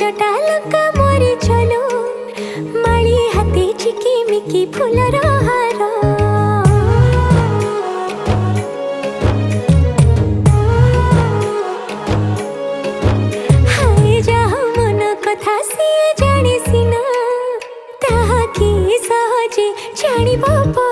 चटा लंका मोरी चलो माली हाथे चिकी मिकी फुलर हार हाय जाह मन कथा सी जाने सिना ताहा कि सहजे जानिबो।